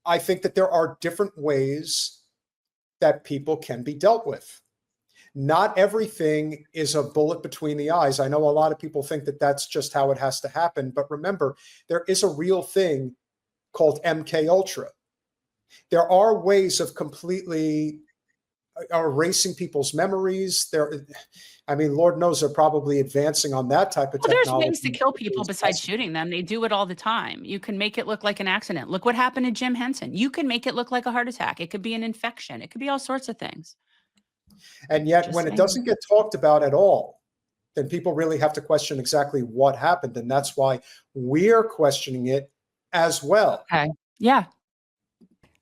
I think that there are different ways that people can be dealt with. Not everything is a bullet between the eyes. I know a lot of people think that that's just how it has to happen, but remember, there is a real thing called MK Ultra. There are ways of completely erasing people's memories. I mean, Lord knows they're probably advancing on that type of technology. There's ways to kill people besides shooting them. They do it all the time. You can make it look like an accident. Look what happened to Jim Henson. You can make it look like a heart attack. It could be an infection. It could be all sorts of things. And yet when it doesn't get talked about at all, then people really have to question exactly what happened. And that's why we're questioning it as well. Okay. Yeah.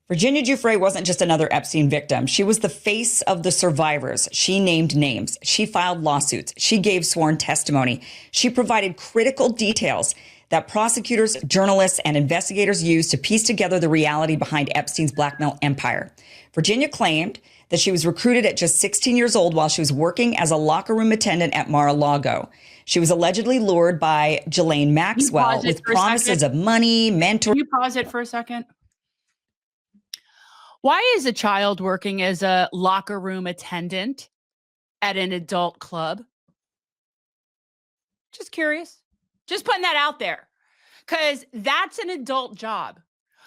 Virginia Giuffre wasn't just another Epstein victim. She was the face of the survivors. She named names. She filed lawsuits. She gave sworn testimony. She provided critical details that prosecutors, journalists, and investigators used to piece together the reality behind Epstein's blackmail empire. Virginia claimed that she was recruited at just 16 years old while she was working as a locker room attendant at Mar-a-Lago. She was allegedly lured by Ghislaine Maxwell with promises of money, mentoring. Can you pause it for a second? Why is a child working as a locker room attendant at an adult club? Just curious. Just putting that out there. Because that's an adult job.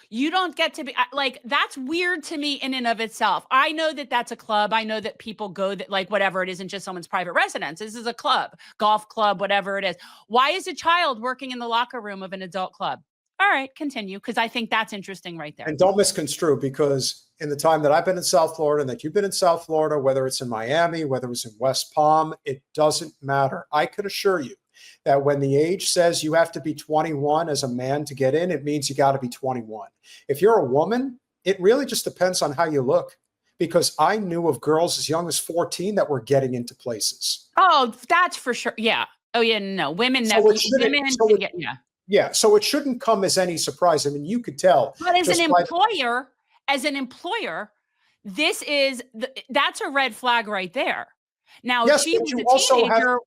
You don't get to be like, that's weird to me in and of itself. I know that that's a club. I know that people go that like whatever, it isn't just someone's private residence. This is a club, golf club, whatever it is. Why is a child working in the locker room of an adult club? All right, continue, because I think that's interesting right there. And don't misconstrue, because in the time that I've been in South Florida and that you've been in South Florida, whether it's in Miami, whether it's in West Palm, it doesn't matter. I could assure you that when the age says you have to be 21 as a man to get in, it means you got to be 21. If you're a woman, it really just depends on how you look, because I knew of girls as young as 14 that were getting into places. Oh, that's for sure. Yeah. Oh, yeah. No, women So never. it shouldn't- Women so can it- get, yeah. Yeah, so it shouldn't come as any surprise. I mean, you could tell. But as just an by- employer, this is that's a red flag right there. Now, Yes, she but was you a also have-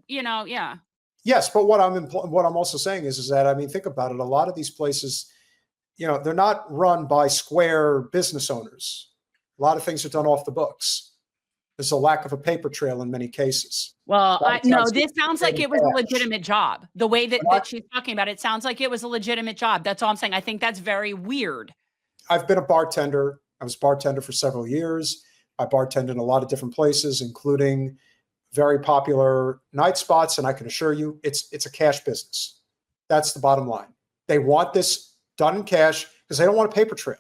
teenager, yeah. Yes, but what I'm also saying is that, I mean, think about it. A lot of these places, they're not run by square business owners. A lot of things are done off the books. There's a lack of a paper trail in many cases. Well, no, Sometimes this sounds like it was a legitimate job. The way that she's talking about it sounds like it was a legitimate job. That's all I'm saying. I think that's very weird. I've been a bartender. I was a bartender for several years. I bartended in a lot of different places, including very popular night spots. And I can assure you, it's a cash business. That's the bottom line. They want this done in cash because they don't want a paper trail.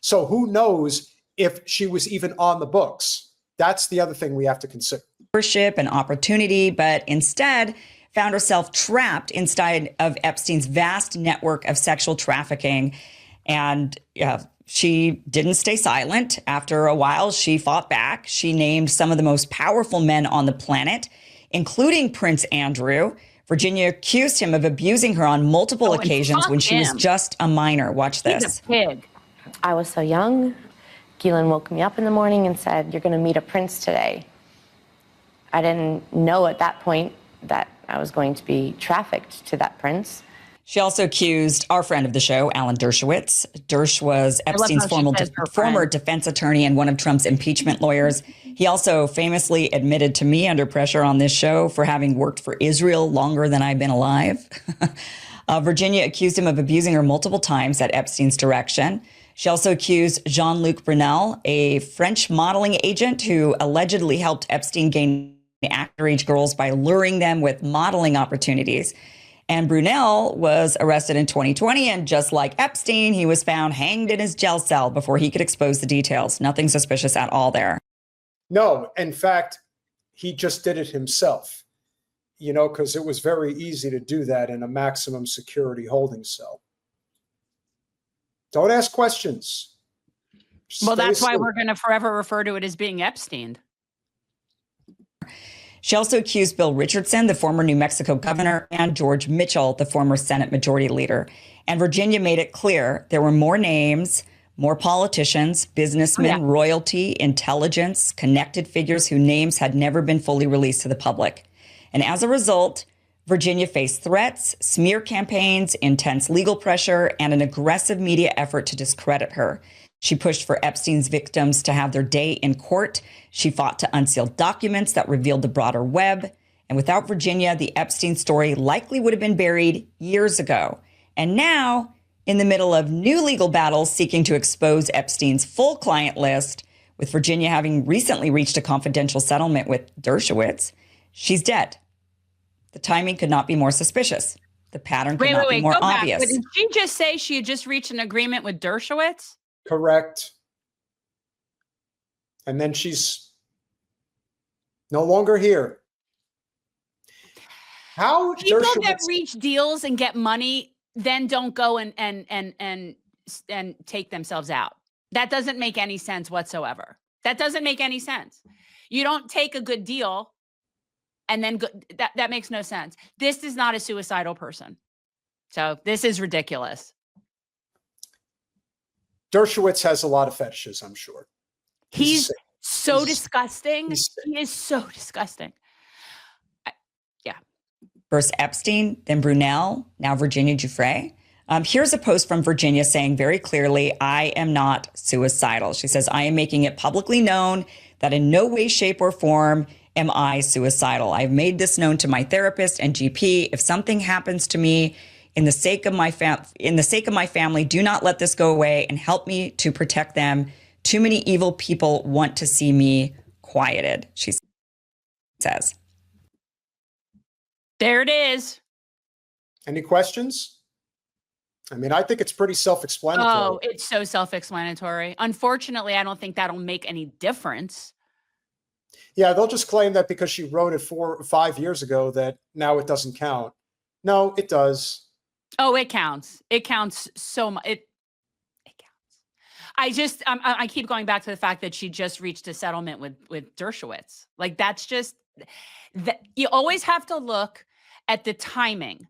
So who knows if she was even on the books? That's the other thing we have to consider. And opportunity, but instead found herself trapped inside of Epstein's vast network of sexual trafficking. And she didn't stay silent. After a while, she fought back. She named some of the most powerful men on the planet, including Prince Andrew. Virginia accused him of abusing her on multiple occasions when she was just a minor. Watch this. He's a pig. I was so young. Ghislaine woke me up in the morning and said, "You're going to meet a prince today." I didn't know at that point that I was going to be trafficked to that prince. She also accused our friend of the show, Alan Dershowitz. Dersh was Epstein's former defense attorney and one of Trump's impeachment lawyers. He also famously admitted to me under pressure on this show for having worked for Israel longer than I've been alive. Virginia accused him of abusing her multiple times at Epstein's direction. She also accused Jean-Luc Brunel, a French modeling agent who allegedly helped Epstein gain actor-age girls by luring them with modeling opportunities. And Brunel was arrested in 2020, and just like Epstein, he was found hanged in his jail cell before he could expose the details. Nothing suspicious at all there. No, in fact, he just did it himself, because it was very easy to do that in a maximum security holding cell. Don't ask questions. Well, that's why we're going to forever refer to it as being Epstein. She also accused Bill Richardson, the former New Mexico governor, and George Mitchell, the former Senate Majority Leader. And Virginia made it clear there were more names, more politicians, businessmen, royalty, intelligence, connected figures whose names had never been fully released to the public. And as a result, Virginia faced threats, smear campaigns, intense legal pressure, and an aggressive media effort to discredit her. She pushed for Epstein's victims to have their day in court. She fought to unseal documents that revealed the broader web. And without Virginia, the Epstein story likely would have been buried years ago. And now, in the middle of new legal battles seeking to expose Epstein's full client list, with Virginia having recently reached a confidential settlement with Dershowitz, she's dead. The timing could not be more suspicious. The pattern could not be more obvious. But did she just say she had just reached an agreement with Dershowitz? Correct. And then she's no longer here. How People Dershowitz, that reach deals and get money then don't go and take themselves out. That doesn't make any sense whatsoever. That doesn't make any sense. You don't take a good deal and then go, that makes no sense. This is not a suicidal person. So this is ridiculous. Dershowitz has a lot of fetishes, I'm sure. He's so He's- disgusting. he's- He is so disgusting. First Epstein, then Brunel, now Virginia Giuffre. Here's a post from Virginia saying very clearly, I am not suicidal. She says, I am making it publicly known that in no way, shape, or form am I suicidal. I've made this known to my therapist and GP. If something happens to me, in the sake of my family, do not let this go away and help me to protect them. Too many evil people want to see me quieted, she says. There it is. Any questions? I mean, I think it's pretty self-explanatory. Oh, it's so self-explanatory. Unfortunately, I don't think that'll make any difference. Yeah, they'll just claim that because she wrote it 4 or 5 years ago that now it doesn't count. No, it does. Oh, it counts. It counts so much. It counts. I keep going back to the fact that she just reached a settlement with Dershowitz. Like that's just that you always have to look at the timing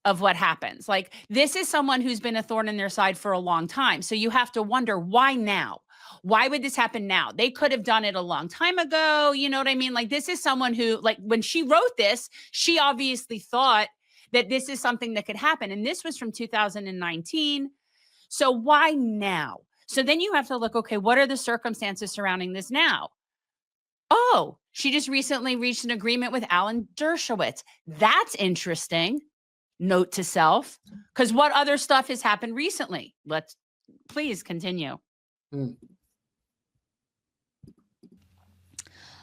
of what happens. Like this is someone who's been a thorn in their side for a long time. So you have to wonder why now? Why would this happen now? They could have done it a long time ago. You know what I mean? Like this is someone who, like when she wrote this, she obviously thought that this is something that could happen. And this was from 2019. So why now? So then you have to look, okay, what are the circumstances surrounding this now? Oh, she just recently reached an agreement with Alan Dershowitz. That's interesting. Note to self, because what other stuff has happened recently? Let's please continue.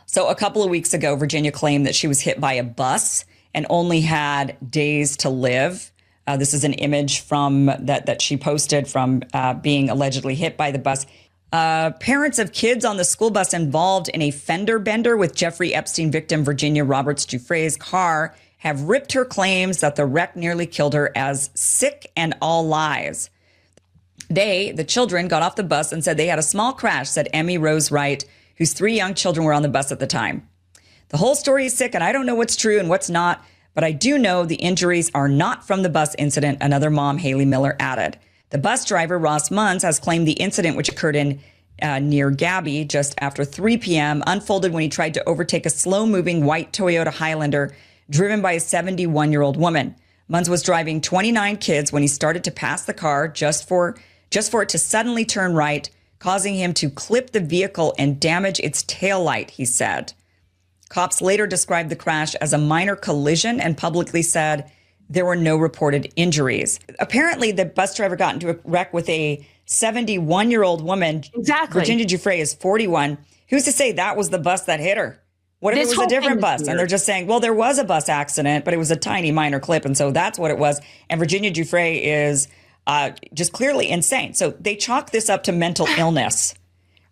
So a couple of weeks ago, Virginia claimed that she was hit by a bus and only had days to live. This is an image from that she posted from being allegedly hit by the bus. Parents of kids on the school bus involved in a fender bender with Jeffrey Epstein victim Virginia Roberts Giuffre's car have ripped her claims that the wreck nearly killed her as sick and all lies. The children, got off the bus and said they had a small crash, said Emmy Rose Wright, whose 3 young children were on the bus at the time. The whole story is sick, and I don't know what's true and what's not, but I do know the injuries are not from the bus incident, another mom, Haley Miller, added. The bus driver, Ross Munns, has claimed the incident, which occurred in near Gabby just after 3 p.m., unfolded when he tried to overtake a slow-moving white Toyota Highlander driven by a 71-year-old woman. Munns was driving 29 kids when he started to pass the car just for it to suddenly turn right, causing him to clip the vehicle and damage its taillight, he said. Cops later described the crash as a minor collision and publicly said there were no reported injuries. Apparently, the bus driver got into a wreck with a 71-year-old woman. Exactly. Virginia Giuffre is 41. Who's to say that was the bus that hit her? What if This it was whole a different thing is bus? weird. And they're just saying, well, there was a bus accident, but it was a tiny minor clip. And so that's what it was. And Virginia Giuffre is just clearly insane. So they chalk this up to mental illness.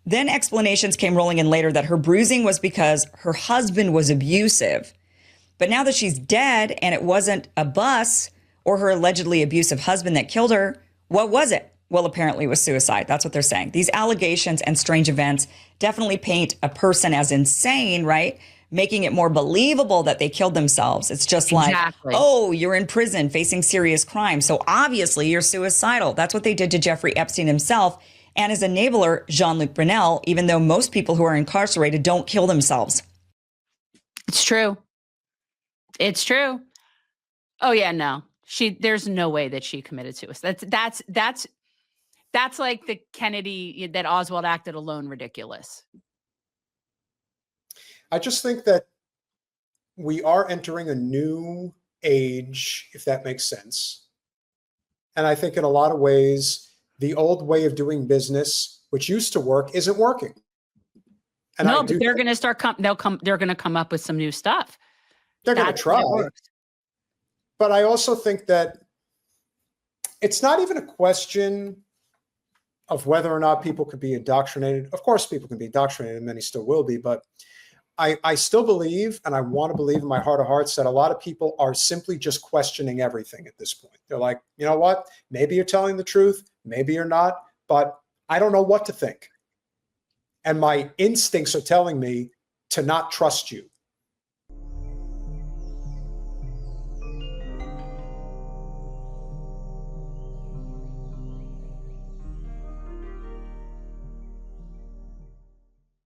Then explanations came rolling in later that her bruising was because her husband was abusive. But now that she's dead and it wasn't a bus or her allegedly abusive husband that killed her, what was it? Well, apparently it was suicide. That's what they're saying. These allegations and strange events definitely paint a person as insane, right? Making it more believable that they killed themselves. It's just Exactly. like, oh, you're in prison facing serious crime. So obviously you're suicidal. That's what they did to Jeffrey Epstein himself and his enabler, Jean-Luc Brunel, even though most people who are incarcerated don't kill themselves. It's true. It's true. Oh yeah, no. There's no way that she committed suicide. That's like the Kennedy that Oswald acted alone ridiculous. I just think that we are entering a new age, if that makes sense. And I think in a lot of ways, the old way of doing business, which used to work, isn't working. And no, but they're going to start. They're going to come up with some new stuff. They're going to try. But I also think that it's not even a question of whether or not people could be indoctrinated. Of course, people can be indoctrinated, and many still will be. But I still believe, and I want to believe in my heart of hearts, that a lot of people are simply just questioning everything at this point. They're like, you know what? Maybe you're telling the truth. Maybe you're not. But I don't know what to think. And my instincts are telling me to not trust you.